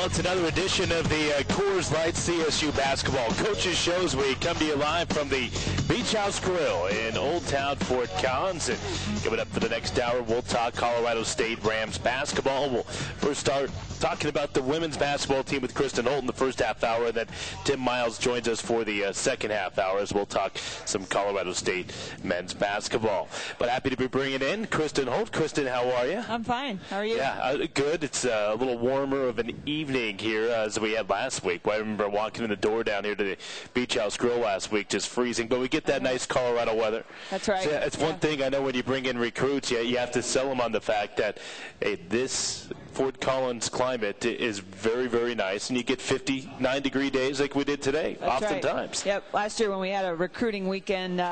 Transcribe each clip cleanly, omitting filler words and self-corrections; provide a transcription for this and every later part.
Well, it's another edition of the Coors Light CSU Basketball Coaches Shows. We come to you live from the Beach House Grill in Old Town Fort Collins. And coming up for the next hour, we'll talk Colorado State Rams basketball. We'll first start talking about the women's basketball team with Kristen Holt in the first half hour. And then Tim Miles joins us for the second half hour as we'll talk some Colorado State men's basketball. But happy to be bringing in Kristen Holt. Kristen, how are you? I'm fine. How are you? Yeah, good. It's a little warmer of an evening here as we had last week. I remember walking in the door down here to the Beach House Grill last week, just freezing. But we get that nice Colorado weather. That's right. So it's one thing I know when you bring in recruits, you have to sell them on the fact that, hey, this Fort Collins climate is very, very nice, and you get 59-degree days like we did today, oftentimes. Right. Yep. Last year when we had a recruiting weekend,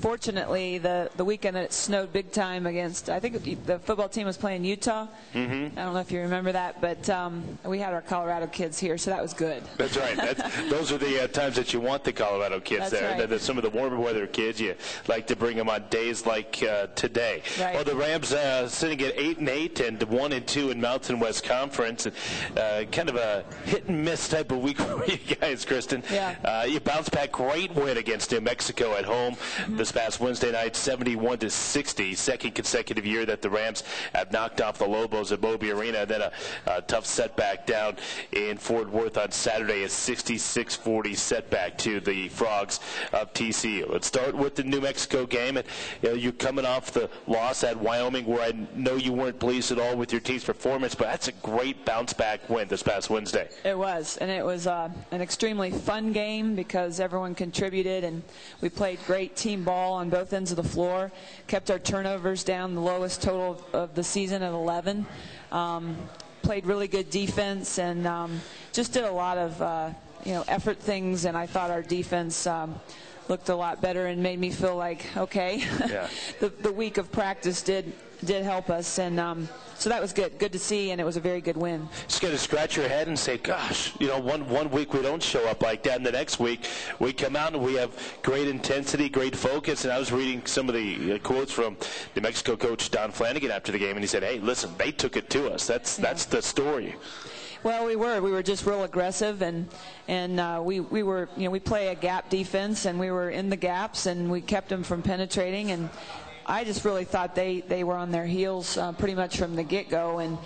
fortunately, the weekend that it snowed big time against, I think the football team was playing Utah. I don't know if you remember that, but we had our Colorado kids here, so that was good. That's right. Those are the times that you want the Colorado kids there. Right. Some of the warmer weather kids, you like to bring them on days like today. Right. Well, the Rams sitting at 8-8 and 1-2 in Mountain West Conference. Kind of a hit-and-miss type of week for you guys, Kristen. Yeah. You bounced back, great win against New Mexico at home this past Wednesday night, 71-60, second consecutive year that the Rams have knocked off the Lobos at Moby Arena. Then a tough setback down in Fort Worth on Saturday, a 66-40 setback to the Frogs of TCU. Let's start with the New Mexico game. And you're coming off the loss at Wyoming, where I know you weren't pleased at all with your team's performance, but that's a great bounce-back win this past Wednesday. It was, and it was an extremely fun game because everyone contributed, and we played great team ball on both ends of the floor, kept our turnovers down, the lowest total of the season at 11, played really good defense, and just did a lot of effort things, and I thought our defense looked a lot better and made me feel like, okay, yeah. the week of practice did help us, and so that was good to see, and it was a very good win. Just got to scratch your head and say, gosh, one week we don't show up like that, and the next week we come out and we have great intensity, great focus. And I was reading some of the quotes from New Mexico coach Don Flanagan after the game, and he said, hey, listen, they took it to us. That's the story. Well, we were just real aggressive, and we were, we play a gap defense, and we were in the gaps, and we kept them from penetrating, and I just really thought they were on their heels pretty much from the get-go, and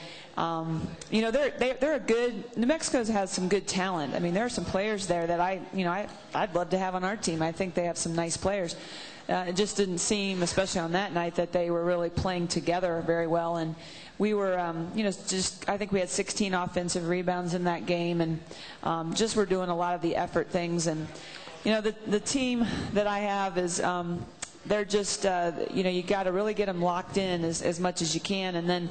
they're a good. New Mexico has some good talent. I mean, there are some players there that I'd love to have on our team. I think they have some nice players. It just didn't seem, especially on that night, that they were really playing together very well, and we were, I think we had 16 offensive rebounds in that game, and just were doing a lot of the effort things, and the team that I have is. They're just, you got to really get them locked in as much as you can. And then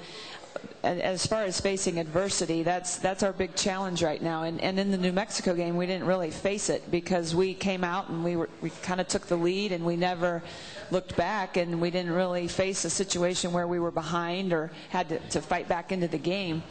as far as facing adversity, that's our big challenge right now. And in the New Mexico game, we didn't really face it because we came out and we kind of took the lead and we never looked back, and we didn't really face a situation where we were behind or had to fight back into the game.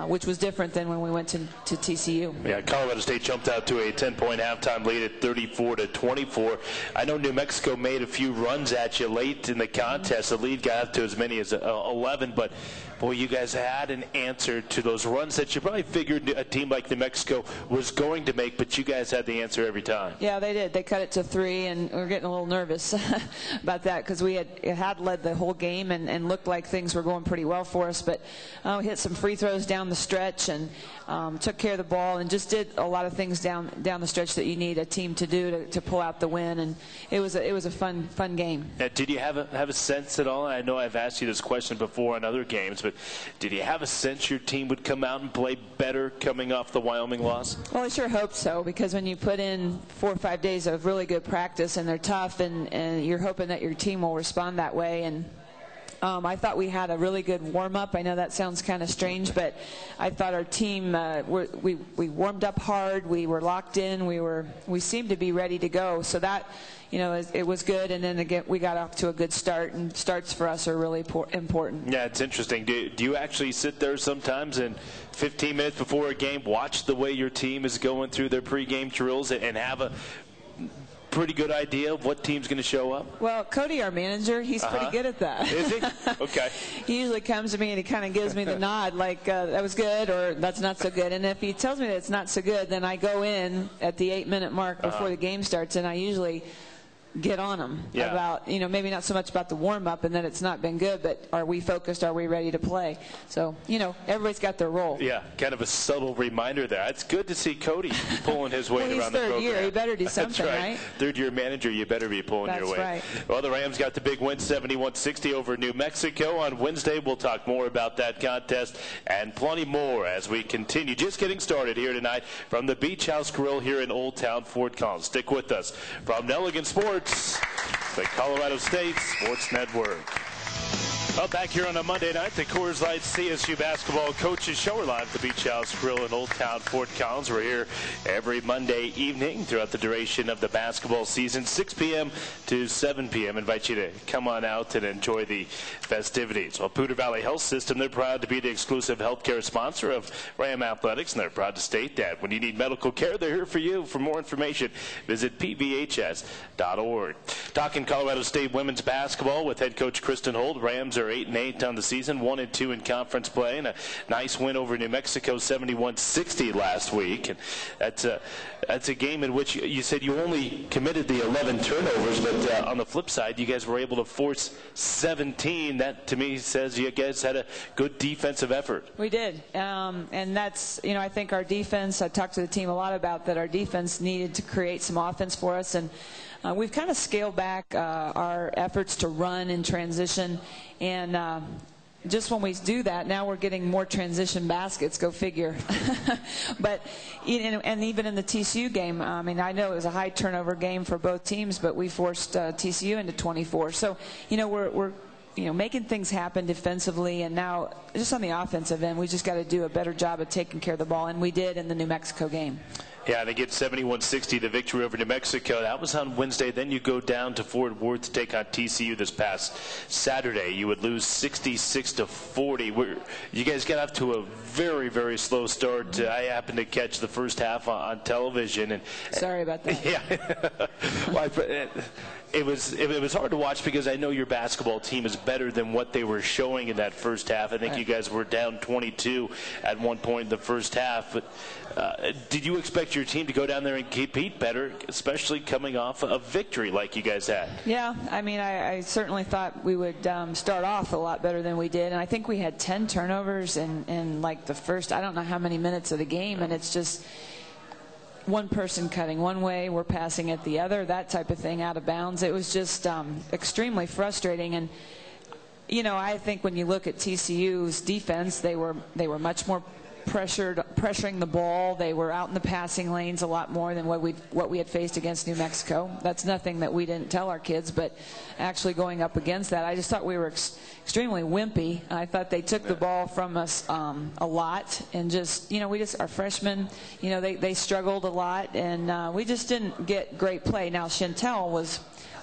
Which was different than when we went to TCU. Yeah, Colorado State jumped out to a 10-point halftime lead at 34-24. I know New Mexico made a few runs at you late in the contest. The lead got up to as many as 11, but boy, you guys had an answer to those runs that you probably figured a team like New Mexico was going to make, but you guys had the answer every time. Yeah, they did. They cut it to 3, and we were getting a little nervous about that because we had led the whole game and looked like things were going pretty well for us, but we hit some free throws down the stretch and took care of the ball and just did a lot of things down the stretch that you need a team to do to pull out the win, and it was a fun game. Now, did you have a sense at all? I know I've asked you this question before on other games, but did you have a sense your team would come out and play better coming off the Wyoming loss? Well, I sure hope so, because when you put in 4 or 5 days of really good practice and they're tough, and you're hoping that your team will respond that way. And I thought we had a really good warm-up. I know that sounds kind of strange, but I thought our team, we warmed up hard. We were locked in. We seemed to be ready to go. So that, it was good. And then again, we got off to a good start, and starts for us are really important. Yeah, it's interesting. Do you actually sit there sometimes and 15 minutes before a game watch the way your team is going through their pregame drills and have a pretty good idea of what team's going to show up? Well, Cody, our manager, he's pretty good at that. Is he? Okay. He usually comes to me and he kind of gives me the nod, like, that was good or that's not so good. And if he tells me that it's not so good, then I go in at the 8-minute mark before the game starts, and I usually get on them about, maybe not so much about the warm-up and that it's not been good, but are we focused? Are we ready to play? So, everybody's got their role. Yeah, kind of a subtle reminder there. It's good to see Cody pulling his weight around the program. He's third year. He better do something, That's right. Third-year manager, you better be pulling your weight. That's right. Well, the Rams got the big win, 71-60 over New Mexico. On Wednesday, we'll talk more about that contest and plenty more as we continue. Just getting started here tonight from the Beach House Grill here in Old Town, Fort Collins. Stick with us. From Nelligan Sports, the Colorado State Sports Network. Well, back here on a Monday night, the Coors Light CSU basketball coaches show. We're live at the Beach House Grill in Old Town, Fort Collins. We're here every Monday evening throughout the duration of the basketball season, 6 p.m. to 7 p.m. Invite you to come on out and enjoy the festivities. Well, Poudre Valley Health System, they're proud to be the exclusive healthcare sponsor of Ram Athletics, and they're proud to state that when you need medical care, they're here for you. For more information, visit pvhs.org. Talking Colorado State women's basketball with head coach Kristen Holt. Rams are 8-8 on the season, 1-2 in conference play, and a nice win over New Mexico, 71-60 last week. And that's a game in which you said you only committed the 11 turnovers, but on the flip side, you guys were able to force 17. That to me says you guys had a good defensive effort. We did, and that's I think our defense. I talked to the team a lot about that. Our defense needed to create some offense for us, and we've kind of scaled back our efforts to run in transition, and just when we do that, now we're getting more transition baskets. Go figure. But and even in the TCU game, I mean, I know it was a high turnover game for both teams, but we forced TCU into 24. So we're making things happen defensively, and now just on the offensive end, we just got to do a better job of taking care of the ball, and we did in the New Mexico game. Yeah, they get 71-60, the victory over New Mexico. That was on Wednesday. Then you go down to Fort Worth to take on TCU this past Saturday. You would lose 66-40. You guys got off to a very, very slow start. I happened to catch the first half on television. And sorry about that. Yeah. Well, it was hard to watch because I know your basketball team is better than what they were showing in that first half. I think you guys were down 22 at one point in the first half. But did you expect your team to go down there and compete better, especially coming off a victory like you guys had? Yeah, I mean, I certainly thought we would start off a lot better than we did. And I think we had 10 turnovers in like the first, I don't know how many minutes of the game. And it's just one person cutting one way, we're passing it the other, that type of thing, out of bounds. It was just extremely frustrating. And I think when you look at TCU's defense, they were much more pressuring the ball. They were out in the passing lanes a lot more than what we had faced against New Mexico. That's nothing that we didn't tell our kids, but actually going up against that, I just thought we were extremely wimpy. I thought they took the ball from us a lot, and just our freshmen, they struggled a lot, and we just didn't get great play. Now Chantel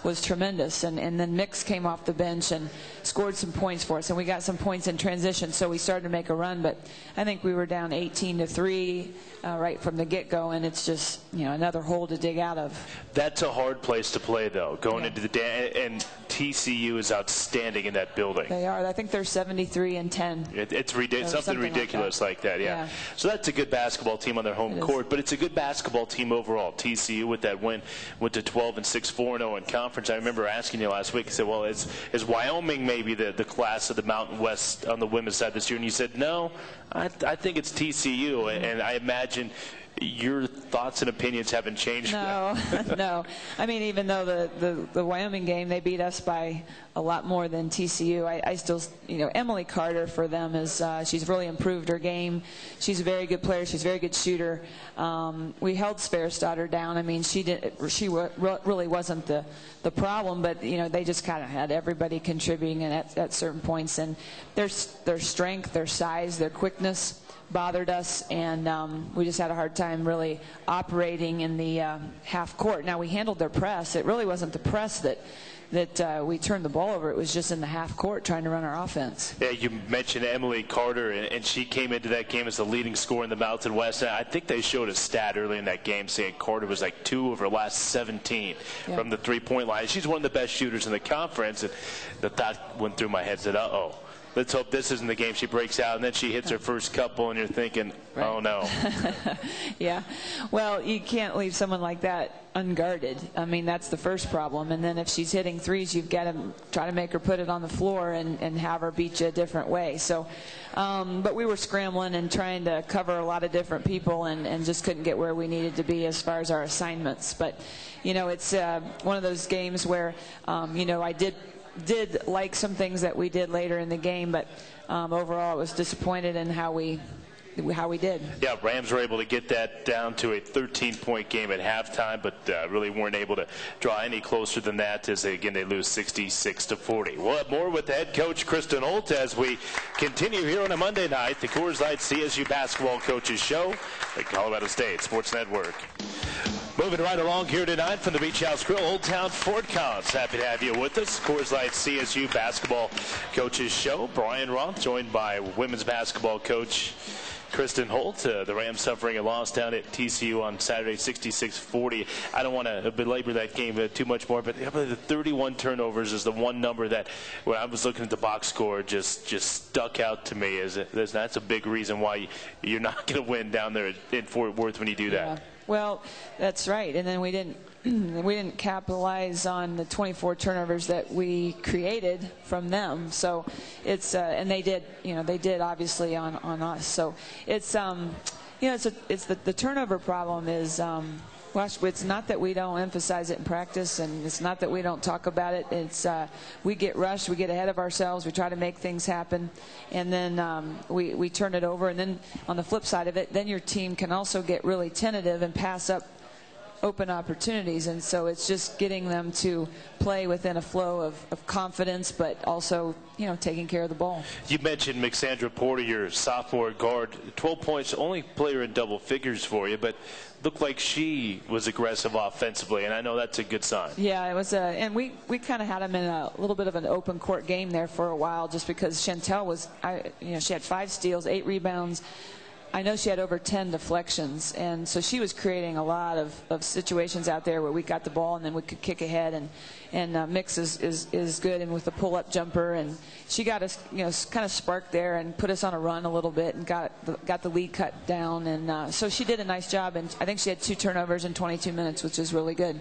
was tremendous, and then Mix came off the bench and scored some points for us, and we got some points in transition, so we started to make a run. But I think we were down 18-3 right from the get-go, and it's just another hole to dig out of. That's a hard place to play, though, going into the day, and TCU is outstanding in that building. They are. I think they're 73-10. It's something ridiculous like that. Yeah. So that's a good basketball team on their home court, but it's a good basketball team overall. TCU with that win went to 12-6, 4-0 in conference. I remember asking you last week. I said, "Well, is Wyoming maybe the class of the Mountain West on the women's side this year?" And you said, "No, I think it's TCU." And I imagine your thoughts and opinions haven't changed. No, no. I mean, even though the Wyoming game, they beat us by a lot more than TCU, I still, Emily Carter for them is, she's really improved her game. She's a very good player. She's a very good shooter. We held Sverresdatter down. I mean, she really wasn't the problem, but, they just kind of had everybody contributing at certain points. And their strength, their size, their quickness bothered us, and we just had a hard time really operating in the half court. Now, we handled their press. It really wasn't the press that that we turned the ball over. It was just in the half court trying to run our offense. Yeah, you mentioned Emily Carter, and she came into that game as the leading scorer in the Mountain West. And I think they showed a stat early in that game saying Carter was like 2 of her last 17 from the three-point line. She's one of the best shooters in the conference. And the thought went through my head, said, uh-oh. Let's hope this isn't the game she breaks out, and then she hits her first couple, and you're thinking, oh, no. Yeah. Well, you can't leave someone like that unguarded. I mean, that's the first problem. And then if she's hitting threes, you've got to try to make her put it on the floor and have her beat you a different way. So, but we were scrambling and trying to cover a lot of different people and just couldn't get where we needed to be as far as our assignments. But, you know, it's one of those games where, you know, I did like some things that we did later in the game, but overall I was disappointed in how we did. Yeah, Rams were able to get that down to a 13-point game at halftime, but really weren't able to draw any closer than that as, again, they lose 66-40. We'll have more with head coach Kristen Holt as we continue here on a Monday night, the Coors Light CSU Basketball Coaches Show, the Colorado State Sports Network. Moving right along here tonight from the Beach House Grill, Old Town Fort Collins. Happy to have you with us. Coors Light CSU Basketball Coaches Show. Brian Roth joined by women's basketball coach Kristen Holt. The Rams suffering a loss down at TCU on Saturday, 66-40. I don't want to belabor that game too much more, but the 31 turnovers is the one number that, when I was looking at the box score, just stuck out to me. That's a big reason why you're not going to win down there in Fort Worth when you do that. Yeah. Well, that's right. And then we didn't capitalize on the 24 turnovers that we created from them. So it's and they did obviously on us. So it's it's the turnover problem is it's not that we don't emphasize it in practice, and it's not that we don't talk about it. It's we get rushed, we get ahead of ourselves, we try to make things happen, and then we turn it over. And then on the flip side of it, then your team can also get really tentative and pass up open opportunities. And so it's just getting them to play within a flow of confidence, but also, you know, taking care of the ball. You mentioned Mixandra Porter, your sophomore guard, 12 points, only player in double figures for you, but looked like she was aggressive offensively, and I know that's a good sign. Yeah, it was and we kind of had them in a little bit of an open court game there for a while, just because Chantel was, she had 5 steals, 8 rebounds. I know she had over 10 deflections, and so she was creating a lot of situations out there where we got the ball and then we could kick ahead, and Mix is good, and with the pull-up jumper, and she got us, kind of sparked there and put us on a run a little bit and got the lead cut down, and so she did a nice job, and I think she had 2 turnovers in 22 minutes, which is really good.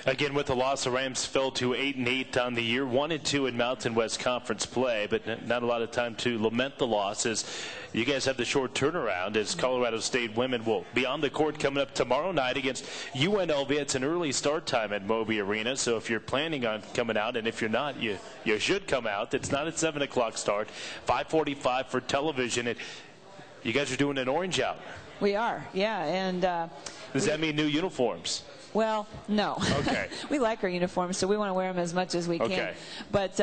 Again, with the loss, the Rams fell to 8-8 on the year, 1-2 in Mountain West Conference play, but not a lot of time to lament the losses. You guys have the short turnaround as Colorado State women will be on the court coming up tomorrow night against UNLV. It's an early start time at Moby Arena, so if you're planning on coming out, and if you're not, you should come out. It's not at 7 o'clock start, 5:45 for television. You guys are doing an orange out. We are, yeah. And does that mean new uniforms? Well, no. Okay. We like our uniforms, so we want to wear them as much as we can. But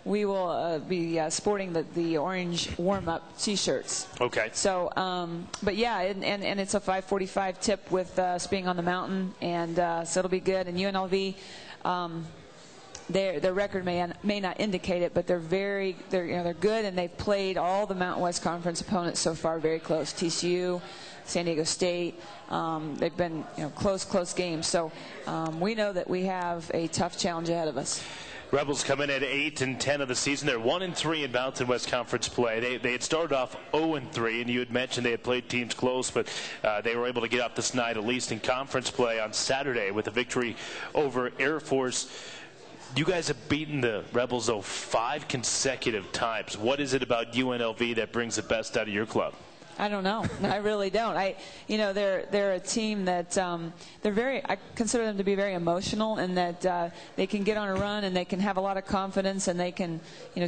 we will be sporting the orange warm-up T-shirts. Okay. So, but yeah, and it's a 5:45 tip with us being on the mountain, and so it'll be good. And UNLV, their record may not indicate it, but they're good, and they've played all the Mountain West Conference opponents so far very close. TCU, San Diego State, they've been close games. So we know that we have a tough challenge ahead of us. Rebels come in at 8-10 of the season. They're 1-3 in Mountain West Conference play. They had started off 0-3, and you had mentioned they had played teams close, but they were able to get off the snide at least in conference play on Saturday with a victory over Air Force. You guys have beaten the Rebels, though, 5 consecutive times. What is it about UNLV that brings the best out of your club? I don't know. I really don't. They're a team that I consider them to be very emotional, and that they can get on a run and they can have a lot of confidence, and they can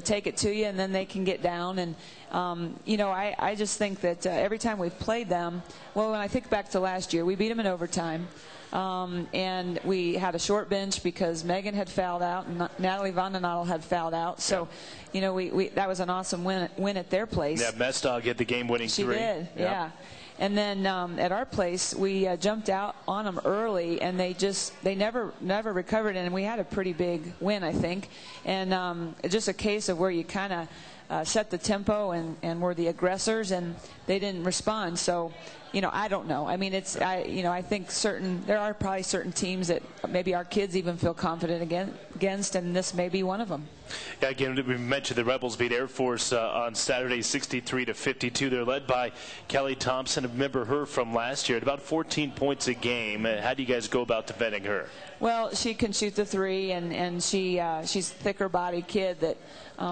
take it to you, and then they can get down. And I just think that every time we've played them, well, when I think back to last year, we beat them in overtime. And we had a short bench because Megan had fouled out and Natalie Vandenadel had fouled out. So, that was an awesome win at their place. Yeah, Mestog hit the game-winning 3. She did, yeah. And then at our place, we jumped out on them early, and they never recovered. And we had a pretty big win, I think. And just a case of where you kind of set the tempo and were the aggressors, and they didn't respond. So, I don't know. I mean, I think there are probably certain teams that maybe our kids even feel confident against, and this may be one of them. Yeah, again, we mentioned the Rebels beat Air Force on Saturday 63-52. They're led by Kelly Thompson. I remember her from last year at about 14 points a game. How do you guys go about defending her? Well, she can shoot the three, and she's a thicker-bodied kid that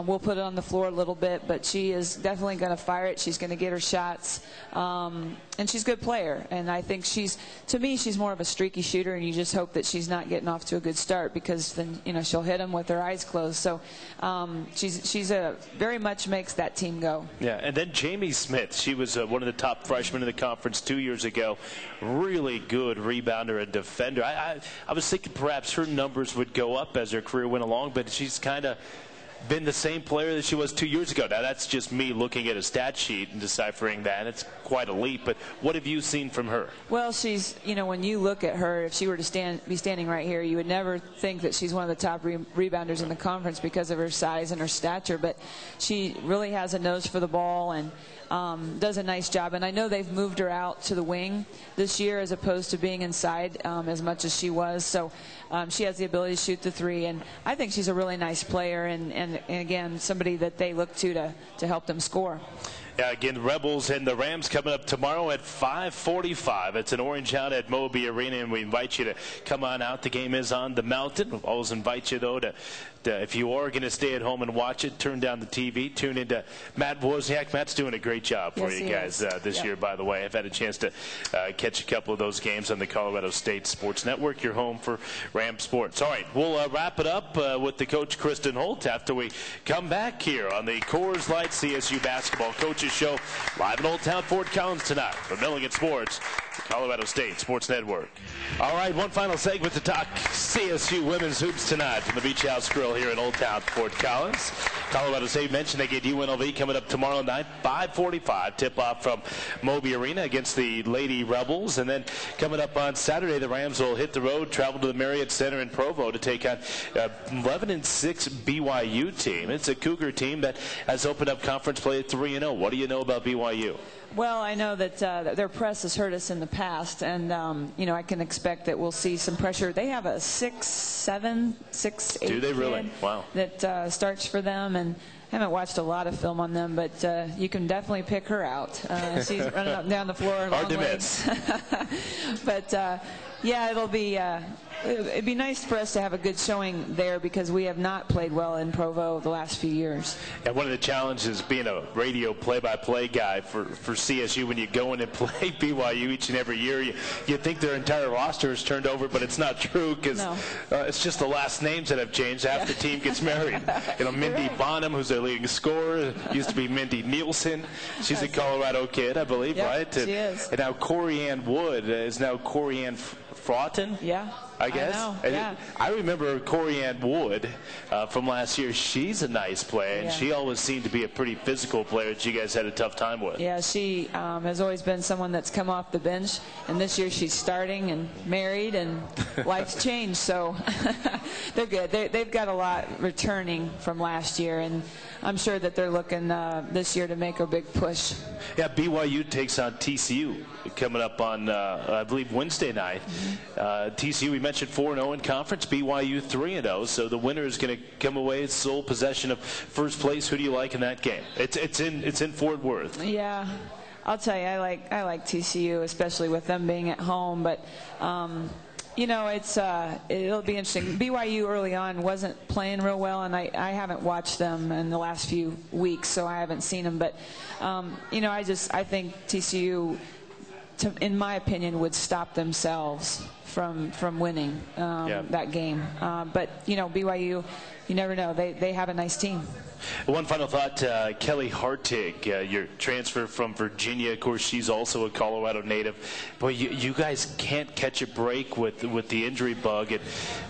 we'll put it on the floor a little bit, but she is definitely going to fire it. She's going to get her shots, and she's a good player. And I think to me, she's more of a streaky shooter, and you just hope that she's not getting off to a good start, because then she'll hit them with her eyes closed. So she's very much makes that team go. Yeah, and then Jamie Smith, she was one of the top freshmen in the conference 2 years ago. Really good rebounder and defender. I was thinking perhaps her numbers would go up as her career went along, but she's kind of been the same player that she was 2 years ago. Now, that's just me looking at a stat sheet and deciphering that. It's quite a leap, but what have you seen from her? Well, she's, when you look at her, if she were to be standing right here, you would never think that she's one of the top rebounders in the conference because of her size and her stature, but she really has a nose for the ball and does a nice job. And I know they've moved her out to the wing this year as opposed to being inside as much as she was. So she has the ability to shoot the three. And I think she's a really nice player and again, somebody that they look to help them score. Yeah, again, the Rebels and the Rams coming up tomorrow at 5:45. It's an orange out at Moby Arena, and we invite you to come on out. The game is on the mountain. We'll always invite you, though, to if you are going to stay at home and watch it, turn down the TV, tune into Matt Wozniak. Matt's doing a great job for you guys this year, by the way. I've had a chance to catch a couple of those games on the Colorado State Sports Network, your home for Ram Sports. All right, we'll wrap it up with the coach, Kristen Holt, after we come back here on the Coors Light CSU Basketball Coaches Show, live in Old Town Fort Collins tonight from Milligan Sports, the Colorado State Sports Network. All right, one final segment to talk CSU women's hoops tonight from the Beach House Grill here in Old Town Fort Collins. Colorado State mentioned they get UNLV coming up tomorrow night, 5:45. Tip-off from Moby Arena against the Lady Rebels. And then coming up on Saturday, the Rams will hit the road, travel to the Marriott Center in Provo to take on 11-6 BYU team. It's a Cougar team that has opened up conference play at 3-0. What do you know about BYU? Well, I know that their press has hurt us in the past, and I can expect that we'll see some pressure. They have a 6'7", 6'8" Do they really? kid Wow. that starts for them, and I haven't watched a lot of film on them, but you can definitely pick her out. She's running up and down the floor. Hard to miss. But yeah, it'd be nice for us to have a good showing there because we have not played well in Provo the last few years. And one of the challenges being a radio play-by-play guy for CSU, when you go in and play BYU each and every year, you think their entire roster is turned over, but it's not true because it's just the last names that have changed. Half the team gets married. Mindy Bonham, who's their leading scorer, used to be Mindy Nielsen. She's a Colorado kid, I believe, right? She is. And now Corianne Wood is now Corianne Fraughton. Yeah. I guess. I know, yeah. I remember Corianne Wood from last year. She's a nice player, and she always seemed to be a pretty physical player that you guys had a tough time with. Yeah, she has always been someone that's come off the bench, and this year she's starting and married, and life's changed, so they're good. They've got a lot returning from last year, and I'm sure that they're looking this year to make a big push. Yeah, BYU takes on TCU coming up on, I believe, Wednesday night. TCU, we mentioned 4-0 in conference, BYU 3-0, so the winner is going to come away with sole possession of first place. Who do you like in that game? It's in Fort Worth. Yeah, I'll tell you, I like TCU, especially with them being at home, but it'll be interesting. BYU early on wasn't playing real well, and I haven't watched them in the last few weeks, so I haven't seen them. But I think TCU, in my opinion, would stop themselves from winning that game. But BYU, you never know. They have a nice team. One final thought, Kelly Hartig, your transfer from Virginia. Of course, she's also a Colorado native. Boy, you guys can't catch a break with the injury bug,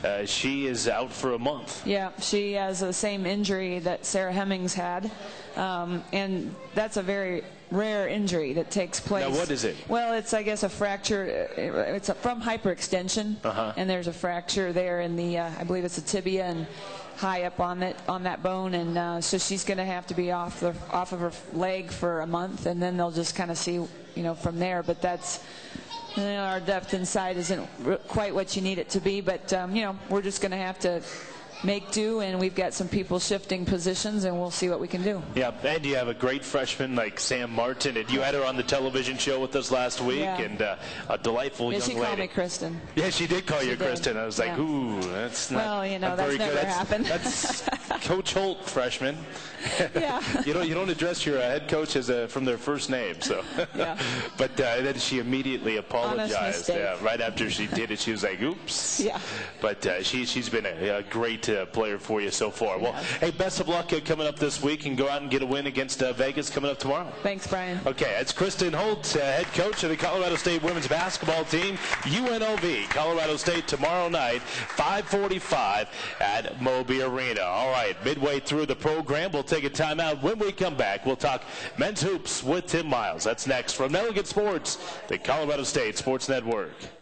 and she is out for a month. Yeah, she has the same injury that Sarah Hemmings had, and that's a very rare injury that takes place. Now, what is it? Well, it's, I guess, a fracture. It's from hyperextension, and there's a fracture there in the, I believe it's a tibia and high up on that bone, and so she's going to have to be off of her leg for a month, and then they'll just kind of see, from there. But that's, our depth inside isn't quite what you need it to be, but we're just going to have to make do, and we've got some people shifting positions, and we'll see what we can do. Yeah, and you have a great freshman like Sam Martin, and you had her on the television show with us last week, and a delightful young lady. She called me Kristen. Yeah, she did call you Kristen. I was like, ooh, that's not that's very never good. happened. That's Coach Holt, freshman. Yeah. you don't address your head coach as from their first name, so. Yeah. But then she immediately apologized. Right after she did it, she was like, oops. Yeah. But she's been a great player for you so far. Well, hey, best of luck coming up this week, and go out and get a win against Vegas coming up tomorrow. Thanks, Brian. Okay, it's Kristen Holt, head coach of the Colorado State women's basketball team. UNLV, Colorado State tomorrow night, 5:45 at Moby Arena. All right, midway through the program, we'll take a timeout. When we come back, we'll talk men's hoops with Tim Miles. That's next from Nelligan Sports, the Colorado State Sports Network.